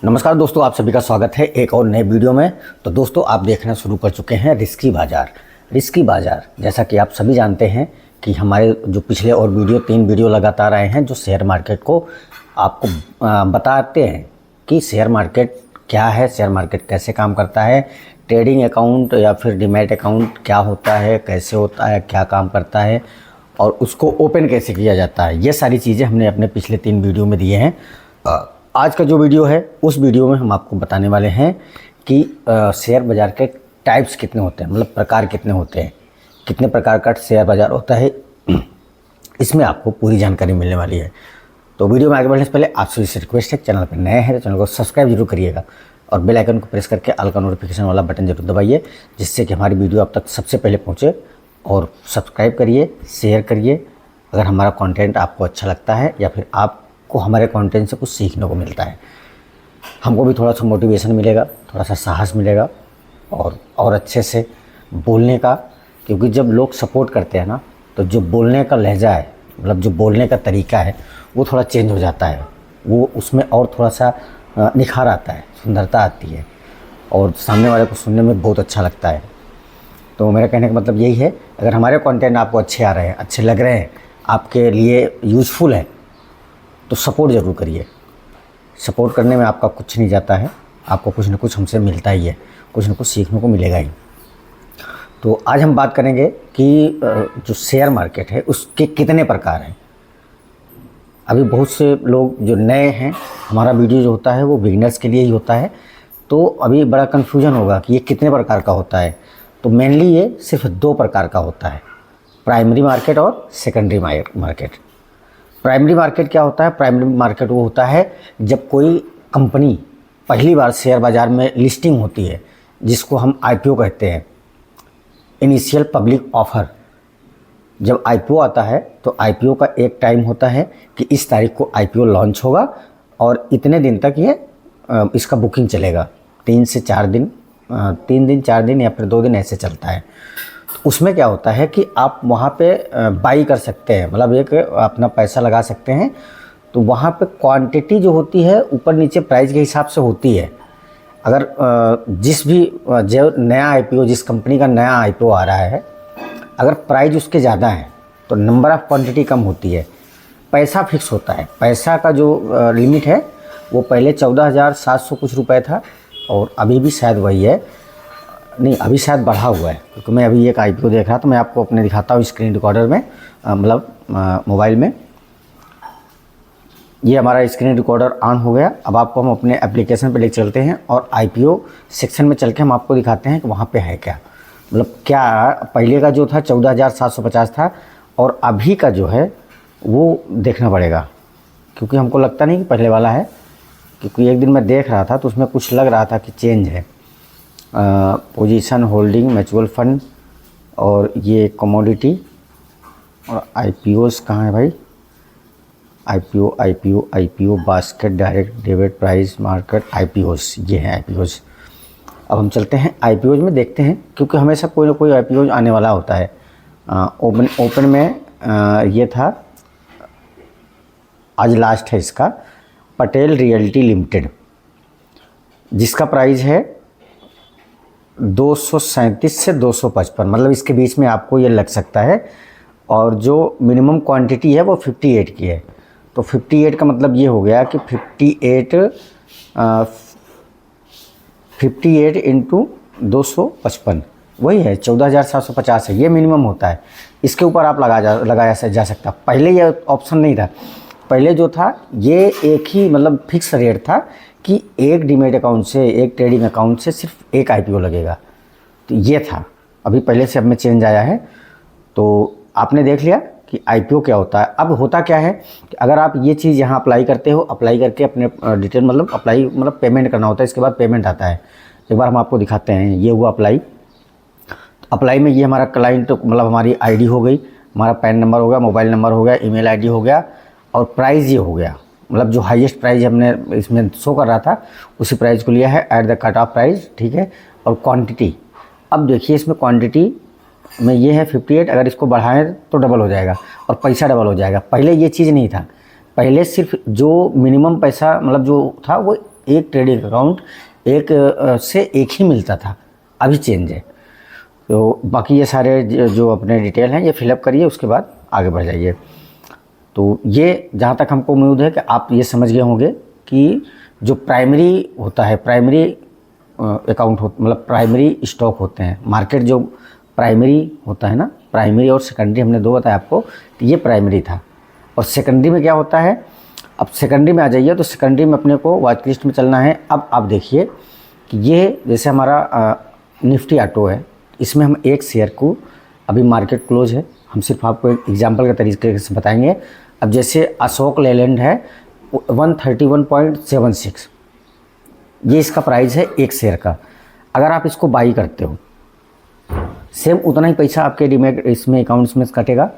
नमस्कार दोस्तों, आप सभी का स्वागत है एक और नए वीडियो में। तो दोस्तों, आप देखना शुरू कर चुके हैं रिस्की बाज़ार। जैसा कि आप सभी जानते हैं कि हमारे जो पिछले और तीन वीडियो लगातार आए हैं जो शेयर मार्केट को आपको बताते हैं कि शेयर मार्केट क्या है, शेयर मार्केट कैसे काम करता है, ट्रेडिंग अकाउंट या फिर डीमैट अकाउंट क्या होता है, कैसे होता है, क्या काम करता है और उसको ओपन कैसे किया जाता है। ये सारी चीज़ें हमने अपने पिछले 3 वीडियो में दिए हैं। आज का जो वीडियो है उस वीडियो में हम आपको बताने वाले हैं कि शेयर बाज़ार के टाइप्स कितने होते हैं, मतलब प्रकार कितने होते हैं, कितने प्रकार का शेयर बाज़ार होता है। इसमें आपको पूरी जानकारी मिलने वाली है। तो वीडियो में आगे बढ़ने से पहले आपसे इस रिक्वेस्ट है, चैनल पर नए हैं तो चैनल को सब्सक्राइब जरूर करिएगा और बेल आइकन को प्रेस करके ऑल का नोटिफिकेशन वाला बटन जरूर दबाइए, जिससे कि हमारी वीडियो आप तक सबसे पहले पहुँचे। और सब्सक्राइब करिए, शेयर करिए अगर हमारा कंटेंट आपको अच्छा लगता है या फिर आपको हमारे कंटेंट से कुछ सीखने को मिलता है। हमको भी थोड़ा सा मोटिवेशन मिलेगा, थोड़ा सा साहस मिलेगा और अच्छे से बोलने का, क्योंकि जब लोग सपोर्ट करते हैं ना तो जो बोलने का लहजा है, मतलब जो बोलने का तरीका है वो थोड़ा चेंज हो जाता है, वो उसमें और थोड़ा सा निखार आता है, सुंदरता आती है और सामने वाले को सुनने में बहुत अच्छा लगता है। तो मेरा कहने का मतलब यही है, अगर हमारे कंटेंट आपको अच्छे आ रहे हैं, अच्छे लग रहे हैं, आपके लिए यूज़फुल है तो सपोर्ट ज़रूर करिए। सपोर्ट करने में आपका कुछ नहीं जाता है, आपको कुछ न कुछ हमसे मिलता ही है, कुछ न कुछ सीखने को मिलेगा ही। तो आज हम बात करेंगे कि जो शेयर मार्केट है उसके कितने प्रकार हैं। अभी बहुत से लोग जो नए हैं, हमारा वीडियो जो होता है वो बिगिनर्स के लिए ही होता है, तो अभी बड़ा कन्फ्यूजन होगा कि ये कितने प्रकार का होता है। तो मेनली ये सिर्फ 2 प्रकार का होता है, प्राइमरी मार्केट और सेकेंडरी मार्केट। प्राइमरी मार्केट क्या होता है? प्राइमरी मार्केट वो होता है जब कोई कंपनी पहली बार शेयर बाज़ार में लिस्टिंग होती है, जिसको हम आईपीओ कहते हैं, इनिशियल पब्लिक ऑफ़र। जब आईपीओ आता है तो आईपीओ का एक टाइम होता है कि इस तारीख को आईपीओ लॉन्च होगा और इतने दिन तक ये इसका बुकिंग चलेगा। 3 से 4 दिन, 3 दिन 4 दिन या फिर 2 दिन ऐसे चलता है। तो उसमें क्या होता है कि आप वहाँ पे बाई कर सकते हैं, मतलब एक अपना पैसा लगा सकते हैं। तो वहाँ पे क्वांटिटी जो होती है ऊपर नीचे प्राइस के हिसाब से होती है। अगर जिस भी जो नया आईपीओ, जिस कंपनी का नया आईपीओ आ रहा है, अगर प्राइस उसके ज़्यादा है तो नंबर ऑफ़ क्वांटिटी कम होती है, पैसा फिक्स होता है। पैसा का जो लिमिट है वो पहले 14,700 कुछ रुपए था और अभी भी शायद वही है, नहीं अभी शायद बढ़ा हुआ है, क्योंकि मैं अभी एक आईपीओ देख रहा था। मैं आपको अपने दिखाता हूँ स्क्रीन रिकॉर्डर में, मतलब मोबाइल में। ये हमारा स्क्रीन रिकॉर्डर ऑन हो गया। अब आपको हम अपने एप्लीकेशन पे ले चलते हैं और आईपीओ सेक्शन में चल के हम आपको दिखाते हैं कि वहाँ पे है क्या, मतलब क्या पहले का जो था 14,750 था और अभी का जो है वो देखना पड़ेगा, क्योंकि हमको लगता नहीं कि पहले वाला है, क्योंकि एक दिन मैं देख रहा था तो उसमें कुछ लग रहा था कि चेंज है। पोजीशन होल्डिंग म्यूचुअल फंड और ये कमोडिटी और आईपीओस कहाँ है भाई? IPO basket, direct debit, price market, IPOs, ये हैं आईपीओस। अब हम चलते हैं आईपीओज में, देखते हैं, क्योंकि हमेशा कोई ना कोई आईपीओज आने वाला होता है। ओपन में ये था, आज लास्ट है इसका, पटेल रियल्टी लिमिटेड, जिसका प्राइस है 237 से 255, मतलब इसके बीच में आपको ये लग सकता है। और जो मिनिमम क्वांटिटी है वो 58 की है। तो 58 का मतलब ये हो गया कि 58 इंटू 255 वही है, 14,750 है, ये मिनिमम होता है। इसके ऊपर आप लगाया जा सकता। पहले ये ऑप्शन नहीं था, पहले जो था ये एक ही मतलब फिक्स रेट था कि एक डीमैट अकाउंट से, एक ट्रेडिंग अकाउंट से सिर्फ एक आईपीओ लगेगा। तो ये था, अभी पहले से अब में चेंज आया है। तो आपने देख लिया कि आईपीओ क्या होता है। अब होता क्या है कि अगर आप ये चीज़ यहाँ अप्लाई करते हो, अप्लाई करके अपने डिटेल, मतलब अप्लाई मतलब पेमेंट करना होता है, इसके बाद पेमेंट आता है। एक बार हम आपको दिखाते हैं, ये हुआ अप्लाई। अप्लाई में ये हमारा क्लाइंट, मतलब हमारी आईडी हो गई, हमारा पैन नंबर हो गया, मोबाइल नंबर हो गया, ईमेल आईडी हो गया और प्राइस ये हो गया, मतलब जो हाईएस्ट प्राइस हमने इसमें शो कर रहा था उसी प्राइस को लिया है at the cut off price, ठीक है। और क्वांटिटी, अब देखिए इसमें क्वांटिटी में ये है 58, अगर इसको बढ़ाएं तो डबल हो जाएगा और पैसा डबल हो जाएगा। पहले ये चीज़ नहीं था, पहले सिर्फ जो मिनिमम पैसा मतलब जो था वो एक ट्रेडिंग अकाउंट एक से एक ही मिलता था, अभी चेंज है। तो बाकी ये सारे जो अपने डिटेल हैं ये फिलअप करिए, उसके बाद आगे बढ़ जाइए। तो ये जहाँ तक हमको उम्मीद है कि आप ये समझ गए होंगे कि जो प्राइमरी होता है, प्राइमरी अकाउंट मतलब प्राइमरी स्टॉक होते हैं, मार्केट जो प्राइमरी होता है ना, प्राइमरी और सेकेंडरी हमने दो बताया आपको, तो ये प्राइमरी था। और सेकेंडरी में क्या होता है, अब सेकेंडरी में आ जाइए, तो सेकेंडरी में अपने को वॉच लिस्ट में चलना है। अब आप देखिए कि ये जैसे हमारा निफ्टी ऑटो है, इसमें हम एक शेयर को, अभी मार्केट क्लोज है, हम सिर्फ आपको एक एग्जांपल के तरीके से बताएंगे। अब जैसे अशोक लेलैंड है 131.76, ये इसका प्राइस है एक शेयर का। अगर आप इसको बाई करते हो, सेम उतना ही पैसा आपके डीमैट इसमें अकाउंट्स में कटेगा,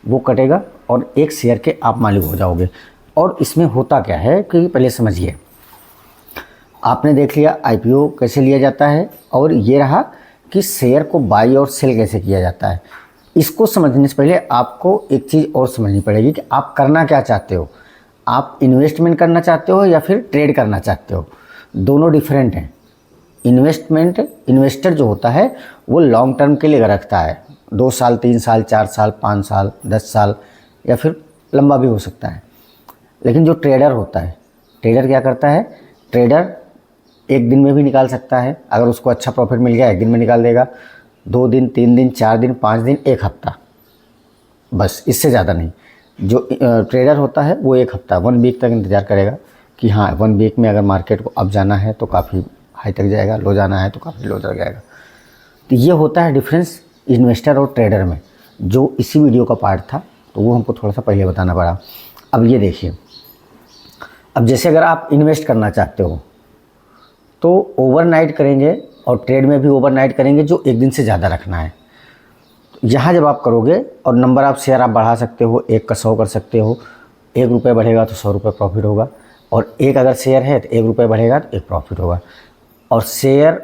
वो कटेगा और एक शेयर के आप मालिक हो जाओगे। और इसमें होता क्या है कि पहले समझिए, आपने देख लिया आईपीओ कैसे लिया जाता है, और ये रहा कि शेयर को बाई और सेल कैसे किया जाता है। इसको समझने से पहले आपको एक चीज़ और समझनी पड़ेगी कि आप करना क्या चाहते हो। आप इन्वेस्टमेंट करना चाहते हो या फिर ट्रेड करना चाहते हो, दोनों डिफरेंट हैं। इन्वेस्टर जो होता है वो लॉन्ग टर्म के लिए रखता है, 2 साल 3 साल 4 साल 5 साल 10 साल या फिर लंबा भी हो सकता है। लेकिन जो ट्रेडर होता है, ट्रेडर क्या करता है, ट्रेडर एक दिन में भी निकाल सकता है, अगर उसको अच्छा प्रॉफिट मिल गया एक दिन में निकाल देगा, 2 दिन 3 दिन 4 दिन 5 दिन 1 हफ्ता, बस इससे ज़्यादा नहीं। जो ट्रेडर होता है वो 1 हफ्ता 1 वीक तक इंतज़ार करेगा कि हाँ 1 वीक में अगर मार्केट को अप जाना है तो काफ़ी हाई तक जाएगा, लो जाना है तो काफ़ी लो तक जाएगा। तो ये होता है डिफरेंस इन्वेस्टर और ट्रेडर में, जो इसी वीडियो का पार्ट था, तो वो हमको थोड़ा सा पहले बताना पड़ा। अब ये देखिए, अब जैसे अगर आप इन्वेस्ट करना चाहते हो तो ओवरनाइट करेंगे, और ट्रेड में भी ओवरनाइट करेंगे जो एक दिन से ज़्यादा रखना है। यहाँ जब आप करोगे और नंबर ऑफ़ शेयर आप बढ़ा सकते हो, 1 का 100 कर सकते हो, 1 रुपये बढ़ेगा तो 100 रुपये प्रॉफिट होगा, और एक अगर शेयर है तो 1 रुपये बढ़ेगा तो 1 प्रॉफिट होगा। और शेयर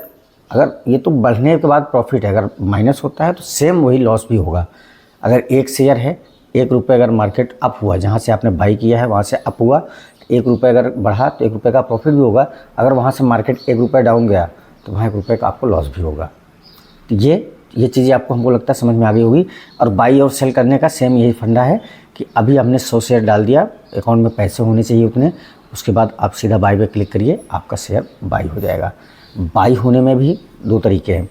अगर ये तो बढ़ने के बाद प्रॉफिट है, अगर माइनस होता है तो सेम वही लॉस भी होगा। अगर एक शेयर है 1 रुपये, अगर मार्केट अप हुआ, जहाँ से आपने बाई किया है वहाँ से अप हुआ, 1 रुपये अगर बढ़ा तो 1 रुपये का प्रॉफिट भी होगा। अगर वहाँ से मार्केट 1 रुपये डाउन गया तो वहाँ 1 रुपये का आपको लॉस भी होगा। तो ये चीज़ें आपको हमको लगता है समझ में आ गई होगी। और बाई और सेल करने का सेम यही फंडा है कि अभी हमने 100 शेयर डाल दिया, अकाउंट में पैसे होने चाहिए उतने, उसके बाद आप सीधा बाई पे क्लिक करिए, आपका शेयर बाई हो जाएगा। बाई होने में भी 2 तरीके हैं।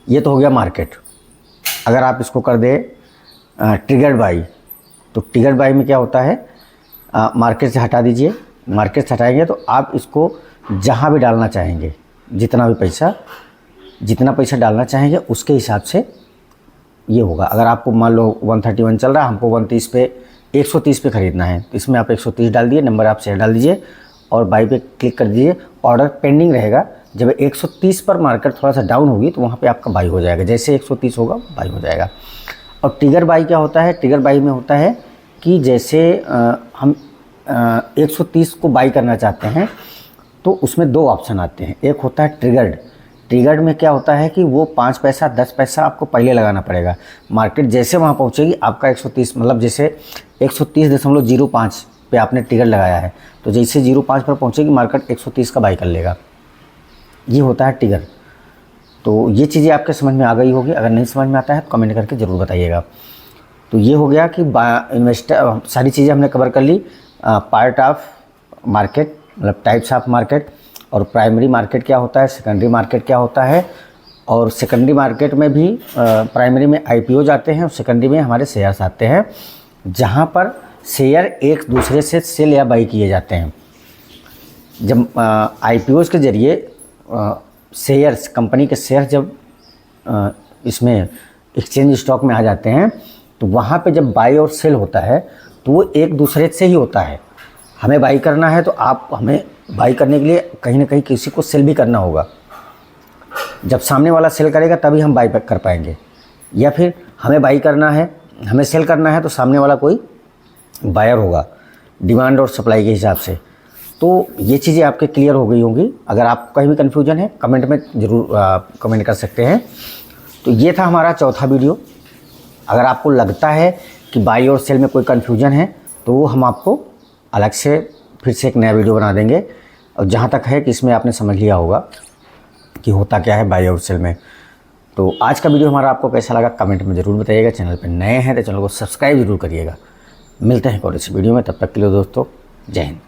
ये तो हो गया मार्केट। अगर आप इसको कर दे ट्रिगर्ड बाई, तो ट्रिगर्ड बाई में क्या होता है, मार्केट से हटा दीजिए, मार्केट से हटाएंगे तो आप इसको जहाँ भी डालना चाहेंगे, जितना पैसा डालना चाहेंगे उसके हिसाब से ये होगा। अगर आपको मान लो 131 चल रहा है, हमको 130 पे 130 पे ख़रीदना है, तो इसमें आप 130 डाल दिए, नंबर आप शेयर डाल दीजिए और बाई पे क्लिक कर दीजिए, ऑर्डर पेंडिंग रहेगा। जब 130 पर मार्केट थोड़ा सा डाउन होगी तो वहाँ पे आपका बाई हो जाएगा, जैसे 130 होगा बाई हो जाएगा। और ट्रिगर बाई क्या होता है, ट्रिगर बाई में होता है कि जैसे हम 130 को बाई करना चाहते हैं तो उसमें 2 ऑप्शन आते हैं। एक होता है ट्रिगर्ड में क्या होता है कि वो 5 पैसा 10 पैसा आपको पहले लगाना पड़ेगा। मार्केट जैसे वहाँ पहुँचेगी आपका 130, मतलब जैसे 130.05 पे आपने ट्रिगर लगाया है, तो जैसे 0.5 पर पहुँचेगी मार्केट 130 का बाई कर लेगा। ये होता है ट्रिगर। तो ये चीज़ें आपके समझ में आ गई होगी। अगर नहीं समझ में आता है तो कमेंट करके ज़रूर बताइएगा। तो ये हो गया कि इन्वेस्टर, सारी चीज़ें हमने कवर कर ली। पार्ट ऑफ मार्केट मतलब टाइप्स ऑफ मार्केट, और प्राइमरी मार्केट क्या होता है, सेकेंडरी मार्केट क्या होता है, और सेकेंडरी मार्केट में भी प्राइमरी में आईपीओ जाते हैं और सेकेंडरी में हमारे शेयर्स आते हैं, जहाँ पर शेयर एक दूसरे से सेल या बाई किए जाते हैं। जब आईपीओ के ज़रिए शेयर्स, कंपनी के शेयर जब इसमें एक्सचेंज स्टॉक में आ जाते हैं, तो वहाँ पे जब बाई और सेल होता है तो वो एक दूसरे से ही होता है। हमें बाई करना है तो हमें बाई करने के लिए कहीं ना कहीं किसी को सेल भी करना होगा। जब सामने वाला सेल करेगा तभी हम बाई कर पाएंगे, या फिर हमें बाई करना है, हमें सेल करना है तो सामने वाला कोई बायर होगा, डिमांड और सप्लाई के हिसाब से। तो ये चीज़ें आपके क्लियर हो गई होंगी। अगर आपको कहीं भी कन्फ्यूजन है कमेंट में ज़रूर कमेंट कर सकते हैं। तो ये था हमारा चौथा वीडियो। अगर आपको लगता है कि बाई और सेल में कोई कन्फ्यूजन है तो वो हम आपको अलग से फिर से एक नया वीडियो बना देंगे। और जहाँ तक है कि इसमें आपने समझ लिया होगा कि होता क्या है बाय और सेल में। तो आज का वीडियो हमारा आपको कैसा लगा कमेंट में ज़रूर बताइएगा। चैनल पर नए हैं तो चैनल को सब्सक्राइब जरूर करिएगा। मिलते हैं और इस वीडियो में, तब तक के लिए दोस्तों जय हिंद।